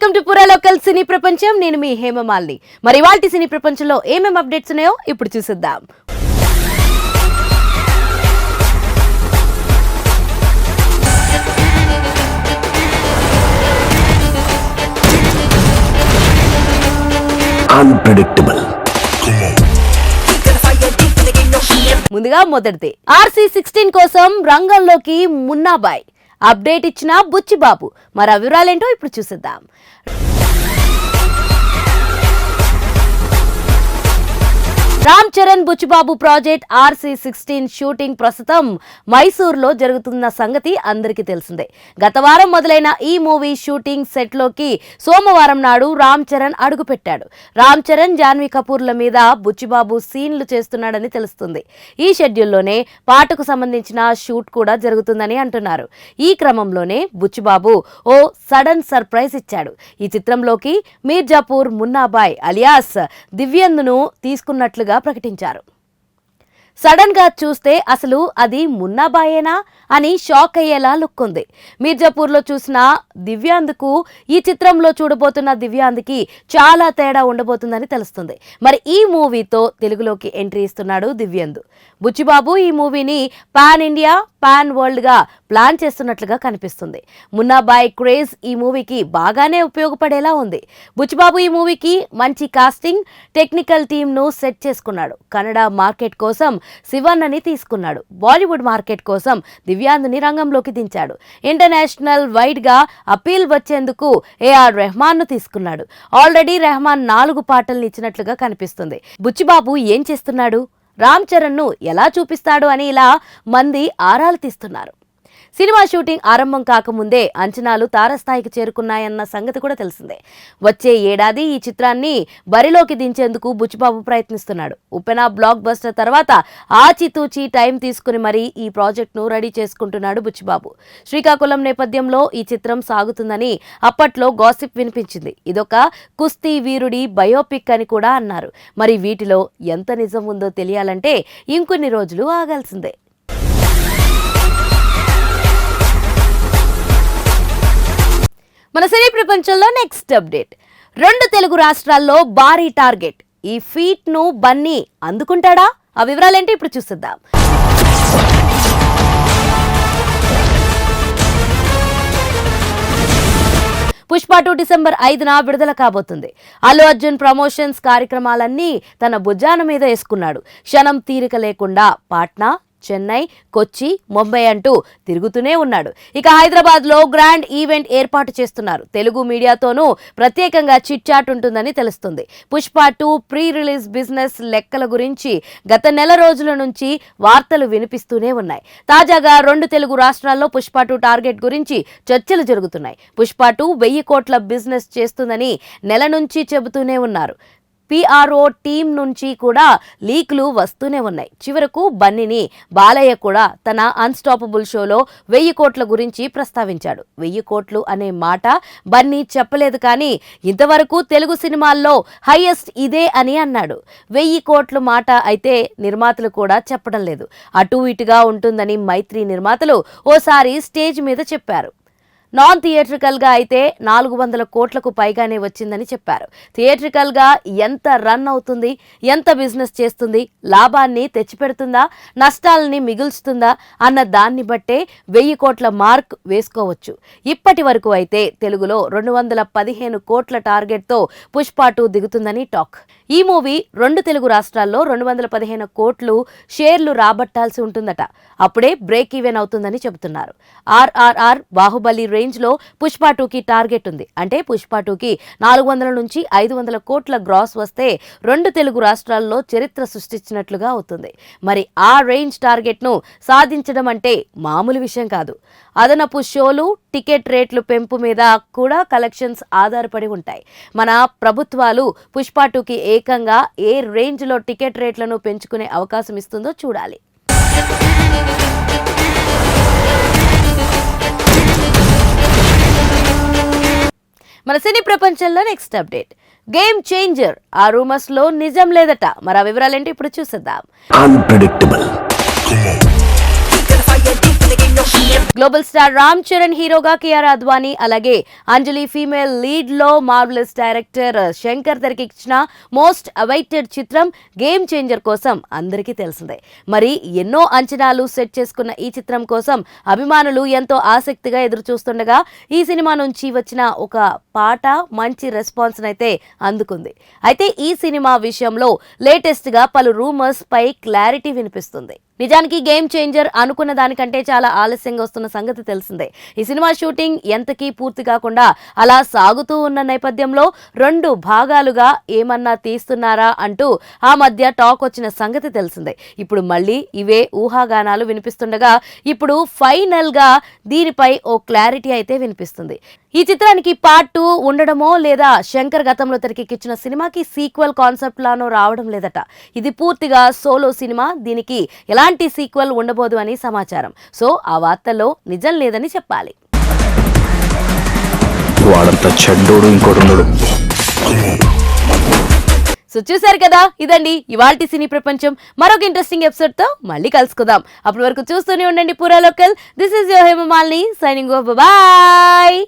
Welcome to పురా local సినీ ప్రపంచం. నేను మీ హేమమాలిని. మరి ఇవాల్టి సినీ ప్రపంచంలో ఏమేం అప్డేట్స్ ఉన్నాయో ఇప్పుడు చూసేద్దాం. Unpredictable. ముందుగా మొదటిది RC16 కోసం రంగంలోకి మున్నాబాయ్ అప్డేట్ ఇచ్చిన బుచ్చిబాబు. మరి ఆ వివరాలేంటో ఇప్పుడు చూసేద్దాం. Ram Charan Buchibabu project RC16 shooting ప్రస్తుతం మైసూర్లో జరుగుతున్న సంగతి అందరికీ తెలిసిందే. గత వారం మొదలైన ఈ మూవీ షూటింగ్ సెట్లోకి సోమవారం నాడు రామ్ చరణ్ అడుగుపెట్టాడు. రామ్ చరణ్ జాన్వీ కపూర్ల మీద బుచ్చిబాబు సీన్లు చేస్తున్నాడని తెలుస్తుంది. ఈ షెడ్యూల్లోనే పాటకు సంబంధించిన షూట్ కూడా జరుగుతుందని అంటున్నారు. ఈ క్రమంలోనే బుచ్చిబాబు ఓ సడన్ సర్ప్రైజ్ ఇచ్చాడు. ఈ చిత్రంలోకి మీర్జాపూర్ మున్నాబాయ్ అలియాస్ దివ్యందును తీసుకున్నట్లుగా ప్రకటించారు. సడన్ గా చూస్తే అసలు అది మున్నాబాయేనా అని షాక్ అయ్యేలా లుక్ ఉంది. మీర్జాపూర్లో చూసిన దివ్యాందుకు ఈ చిత్రంలో చూడబోతున్న దివ్యాంద్కి చాలా తేడా ఉండబోతుందని తెలుస్తుంది. మరి ఈ మూవీతో తెలుగులోకి ఎంట్రీ ఇస్తున్నాడు దివ్యాందు. బుచ్చిబాబు ఈ మూవీని పాన్ ఇండియా పాన్ వరల్డ్ గా ప్లాన్ చేస్తున్నట్లుగా కనిపిస్తుంది. మున్నాబాయ్ క్రేజ్ ఈ మూవీకి బాగానే ఉపయోగపడేలా ఉంది. బుచ్చిబాబు ఈ మూవీకి మంచి కాస్టింగ్ టెక్నికల్ టీమ్ ను సెట్ చేసుకున్నాడు. కన్నడ మార్కెట్ కోసం శివన్నని తీసుకున్నాడు. బాలీవుడ్ మార్కెట్ కోసం దివ్యాంద్ని రంగంలోకి దించాడు. ఇంటర్నేషనల్ వైడ్ గా అపీల్ వచ్చేందుకు AR రెహమాన్ ను తీసుకున్నాడు. ఆల్రెడీ రెహమాన్ 4 పాటల్ని ఇచ్చినట్లుగా కనిపిస్తుంది. బుచ్చిబాబు ఏం చేస్తున్నాడు, రామ్ చరణ్ ను ఎలా చూపిస్తాడు అని ఇలా మంది ఆరాలు తీస్తున్నారు. సినిమా షూటింగ్ ఆరంభం కాకముందే అంచనాలు తారస్థాయికి చేరుకున్నాయన్న సంగతి కూడా తెలిసిందే. వచ్చే ఏడాది ఈ చిత్రాన్ని బరిలోకి దించేందుకు బుచ్చిబాబు ప్రయత్నిస్తున్నాడు. ఉపెన బ్లాక్ బస్టర్ తర్వాత ఆచితూచి టైం తీసుకుని మరీ ఈ ప్రాజెక్ట్ను రెడీ చేసుకుంటున్నాడు బుచ్చిబాబు. శ్రీకాకుళం నేపథ్యంలో ఈ చిత్రం సాగుతుందని అప్పట్లో గాసిప్ వినిపించింది. ఇదొక కుస్తీ వీరుడి బయోపిక్ అని కూడా అన్నారు. మరి వీటిలో ఎంత నిజం ఉందో తెలియాలంటే ఇంకొన్ని రోజులు ఆగాల్సిందే. మన సినీ ప్రపంచంలో నెక్స్ట్ అప్డేట్. 2 తెలుగు రాష్ట్రాల్లో భారీ టార్గెట్. ఈ ఫీట్ ను బన్నీ అందుకుంటాడా? ఆ వివరాలేంటి ఇప్పుడు చూసేద్దాం. పుష్ప 2 డిసెంబర్ 5న విడుదల కాబోతుంది. అల్లు అర్జున్ ప్రమోషన్స్ కార్యక్రమాలన్నీ తన భుజాన మీద వేసుకున్నాడు. క్షణం తీరిక లేకుండా పాట్నా, చెన్నై, కొచ్చి, ముంబై అంటూ తిరుగుతూనే ఉన్నాడు. ఇక హైదరాబాద్ లో గ్రాండ్ ఈవెంట్ ఏర్పాటు చేస్తున్నారు. తెలుగు మీడియాతోనూ ప్రత్యేకంగా చిట్ చాట్ ఉంటుందని తెలుస్తుంది. పుష్ప 2 ప్రీ రిలీజ్ బిజినెస్ లెక్కల గురించి గత నెల రోజుల నుంచి వార్తలు వినిపిస్తూనే ఉన్నాయి. తాజాగా 2 తెలుగు రాష్ట్రాల్లో పుష్ప 2 టార్గెట్ గురించి చర్చలు జరుగుతున్నాయి. పుష్ప 2 1000 కోట్ల బిజినెస్ చేస్తుందని నెల నుంచి చెబుతూనే ఉన్నారు. PRO టీం నుంచి కూడా లీక్లు వస్తూనే ఉన్నాయి. చివరకు బన్నీని బాలయ్య కూడా తన అన్స్టాపబుల్ షోలో 1000 కోట్ల గురించి ప్రస్తావించాడు. 1000 కోట్లు అనే మాట బన్నీ చెప్పలేదు, కానీ ఇంతవరకు తెలుగు సినిమాల్లో హైయెస్ట్ ఇదే అని అన్నాడు. 1000 కోట్ల మాట అయితే నిర్మాతలు కూడా చెప్పడం లేదు. అటు ఇటుగా ఉంటుందని మైత్రి నిర్మాతలు ఓసారి స్టేజ్ మీద చెప్పారు. నాన్ థియేట్రికల్ గా అయితే 400 కోట్లకు పైగానే వచ్చిందని చెప్పారు. థియేట్రికల్ గా ఎంత రన్ అవుతుంది, ఎంత బిజినెస్ చేస్తుంది, లాభాన్ని తెచ్చిపెడుతుందా, నష్టాలని మిగుల్చుతుందా అన్న దాన్ని బట్టే 1000 కోట్ల మార్క్ వేసుకోవచ్చు. ఇప్పటి వరకు అయితే తెలుగులో 215 కోట్ల టార్గెట్ తో పుష్ప 2 దిగుతుందని టాక్. ఈ మూవీ 2 తెలుగు రాష్ట్రాల్లో 215 కోట్లు షేర్లు రాబట్టాల్సి ఉంటుందట. అప్పుడే బ్రేక్ ఈవెన్ అవుతుందని చెబుతున్నారు. RRR బాహుబలి రేంజ్ లో పుష్ప 2కి టార్గెట్ ఉంది. అంటే పుష్ప 2కి 400 నుంచి 500 కోట్ల గ్రాస్ వస్తే 2 తెలుగు రాష్ట్రాల్లో చరిత్ర సృష్టించినట్లుగా అవుతుంది. మరి ఆ రేంజ్ టార్గెట్ ను సాధించడం అంటే మామూలు విషయం కాదు. అదనపు షోలు, టికెట్ రేట్లు పెంపు మీద కూడా కలెక్షన్స్ ఆధారపడి ఉంటాయి. మన ప్రభుత్వాలు పుష్ప 2కి ఏకంగా ఏ రేంజ్ లో టికెట్ రేట్లను పెంచుకునే అవకాశం ఇస్తుందో చూడాలి. మన సినీ ప్రపంచంలో నెక్స్ట్ అప్డేట్. గేమ్ చేంజర్ ఆ రూమర్స్ లో నిజం లేదట. మరి ఆ వివరాలేంటి ఇప్పుడు చూసేద్దాం. గ్లోబల్ స్టార్ రామ్ చరణ్ హీరోగా కియారా అద్వానీ అలాగే అంజలి ఫీమేల్ లీడ్ లో మార్వెలస్ డైరెక్టర్ శంకర్ తెరకెక్కించిన మోస్ట్ అవైటెడ్ చిత్రం గేమ్ చేంజర్ కోసం అందరికీ తెలిసిందే. మరి ఎన్నో అంచనాలు సెట్ చేసుకున్న ఈ చిత్రం కోసం అభిమానులు ఎంతో ఆసక్తిగా ఎదురు చూస్తుండగా ఈ సినిమా నుంచి వచ్చిన ఒక పాట మంచి రెస్పాన్స్ అయితే అందుకుంది. అయితే ఈ సినిమా విషయంలో లేటెస్ట్ గా పలు రూమర్స్ పై క్లారిటీ వినిపిస్తుంది. నిజానికి గేమ్ చేంజర్ అనుకున్న దానికంటే చాలా ఆలస్యంగా వస్తున్న సంగతి తెలిసిందే. ఈ సినిమా షూటింగ్ ఎంతకీ పూర్తి కాకుండా అలా సాగుతూ ఉన్న నేపథ్యంలో 2 భాగాలుగా ఏమన్నా తీస్తున్నారా అంటూ ఆ మధ్య టాక్ వచ్చిన సంగతి తెలిసిందే. ఇప్పుడు మళ్ళీ ఇవే ఊహాగానాలు వినిపిస్తుండగా ఇప్పుడు ఫైనల్ గా దీనిపై ఓ క్లారిటీ అయితే వినిపిస్తుంది. ఈ చిత్రానికి పార్ట్ 2 ఉండడమో లేదా శంకర్ గతంలో తెరకెక్కించిన సినిమాకి సీక్వెల్ కాన్సెప్ట్ లానో రావడం లేదట. ఇది పూర్తిగా సోలో సినిమా, దీనికి ఎలాంటి సీక్వెల్ ఉండబోదు అని సమాచారం. సో ఆ వార్తల్లో నిజం లేదని చెప్పాలి. సో చూసారు కదా, ఇదండి ఇవాల్టి సినీ ప్రపంచం. మరొక ఇంట్రెస్టింగ్ ఎపిసోడ్ తో మళ్ళీ కలుసుకుందాం. అప్పటి వరకు చూస్తూనే ఉండండి పూరా local. This is your Hemamalini signing off. Bye.